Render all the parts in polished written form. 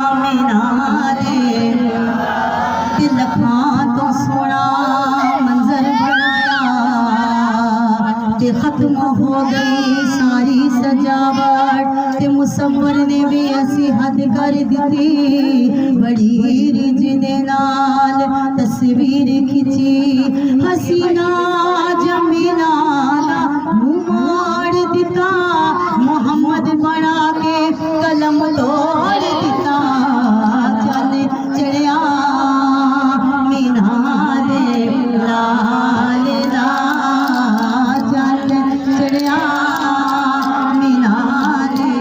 मीनारे लखां तो सोना मंजर बनाया ते खत्म हो गई सारी सजावट ते मुसव्वर ने भी ऐसी हद कर दी बड़ी रिज दे नाल तस्वीर खिंची हसीना जमीना मुंह मोड़ दिता मोहम्मद बना के कलम तोड़ दिता चल चढ़िया मीनारे लाल दा चल चढ़िया मीनारे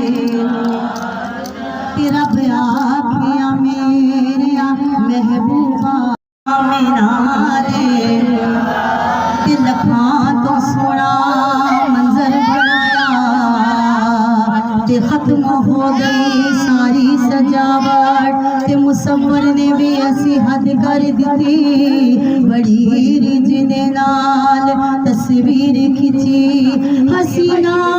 तेरा ब्याह किया मेरिया महबूबा मीनारे लखां तो सोना मंजर बनाया ते खत्म हो गई सारी सजावट ते मुसव्वर ने भी ऐसी हद कर दी बड़ी रिज दे नाल तस्वीर खिंची हसीना